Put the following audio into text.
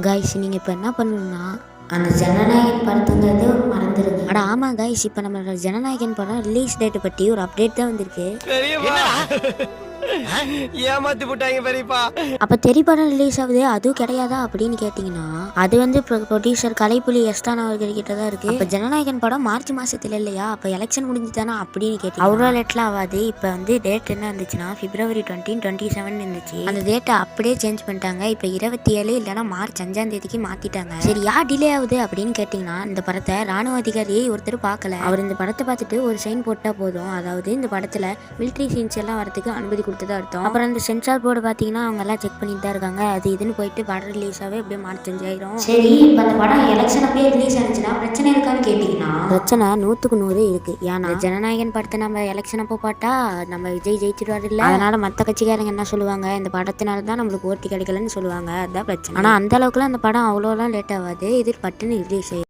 Guys நீங்கள் இப்போ என்ன பண்ணணும்னா அந்த ஜனநாயகன் படத்துங்கிறது மறந்துடுங்க. அட ஆமாம் கைஸ், இப்போ நம்மளோட ஜனநாயகன் படம் ரிலீஸ் டேட்டை பற்றி ஒரு அப்டேட் தான் வந்திருக்கு. ஏமாத்தி போட்டாங்க பெரியப்பா. அப்போ தெரி படம் ரிலீஸ் ஆகுது அதுவும் கிடையாதா அப்படின்னு கேட்டிங்கன்னா, அது வந்து ப்ரொடியூசர் கலைப்புலி எஸ்தான் அவர்கள் கிட்ட தான் இருக்குது. இப்போ ஜனநாயகன் படம் மார்ச் மாதத்தில் இல்லையா, அப்போ எலெக்ஷன் முடிஞ்சு தானே அப்படின்னு கேட்டீங்க. அவ்வளோ லேட்லாம் ஆகாது. இப்போ வந்து டேட் என்ன இருந்துச்சுன்னா February 2027 இருந்துச்சு. அந்த டேட்டை அப்படியே சேஞ்ச் பண்ணிட்டாங்க. இப்போ 27 இல்லைன்னா மார்ச் 5ஆம் தேதிக்கு மாற்றிட்டாங்க. சரி யார் டிலே ஆகுது அப்படின்னு கேட்டிங்கன்னா, இந்த படத்தை ராணுவ அதிகாரியை ஒருத்தர் பார்க்கல. அவர் இந்த படத்தை பார்த்துட்டு ஒரு சைன் போட்டால் போதும், அதாவது இந்த படத்தில் மிலிட்ரி சீன்ஸ் எல்லாம் வரதுக்கு அனுமதி கொடுத்ததா அர்த்தம். அப்புறம் அந்த சென்சார் போர்டு பார்த்தீங்கன்னா அவங்க எல்லாம் செக் பண்ணிட்டு தான் இருக்காங்க. அது இதுன்னு போயிட்டு படம் ரிலீஸ் ஆகவே அப்படியே மார்ச் 5 ஆயிரும். சரி இப்போ அந்த படம் எலெக்ஷன் அப்படியே ரிலீஸ் ஆனிச்சுன்னா பிரச்சனை இருக்கான்னு கேட்டிங்கன்னா, பிரச்சனை 100க்கு 100 இருக்கு. ஏன்னா ஜனநாயகன் படத்தை நம்ம எலெக்ஷன் அப்போ பார்த்தா நம்ம விஜய் ஜெயிச்சிருவாரு இல்லை, அதனால மற்ற கட்சிக்காரங்க என்ன சொல்லுவாங்க, இந்த படத்தினால தான் நம்மளுக்கு ஓட்டு கிடைக்கலன்னு சொல்லுவாங்க. அதுதான் பிரச்சனை. ஆனால் அந்த அளவுக்குலாம் அந்த படம் அவ்வளோலாம் லேட் ஆகாது. இது பட்டுன்னு ரிலீஸ் ஆயிடும்.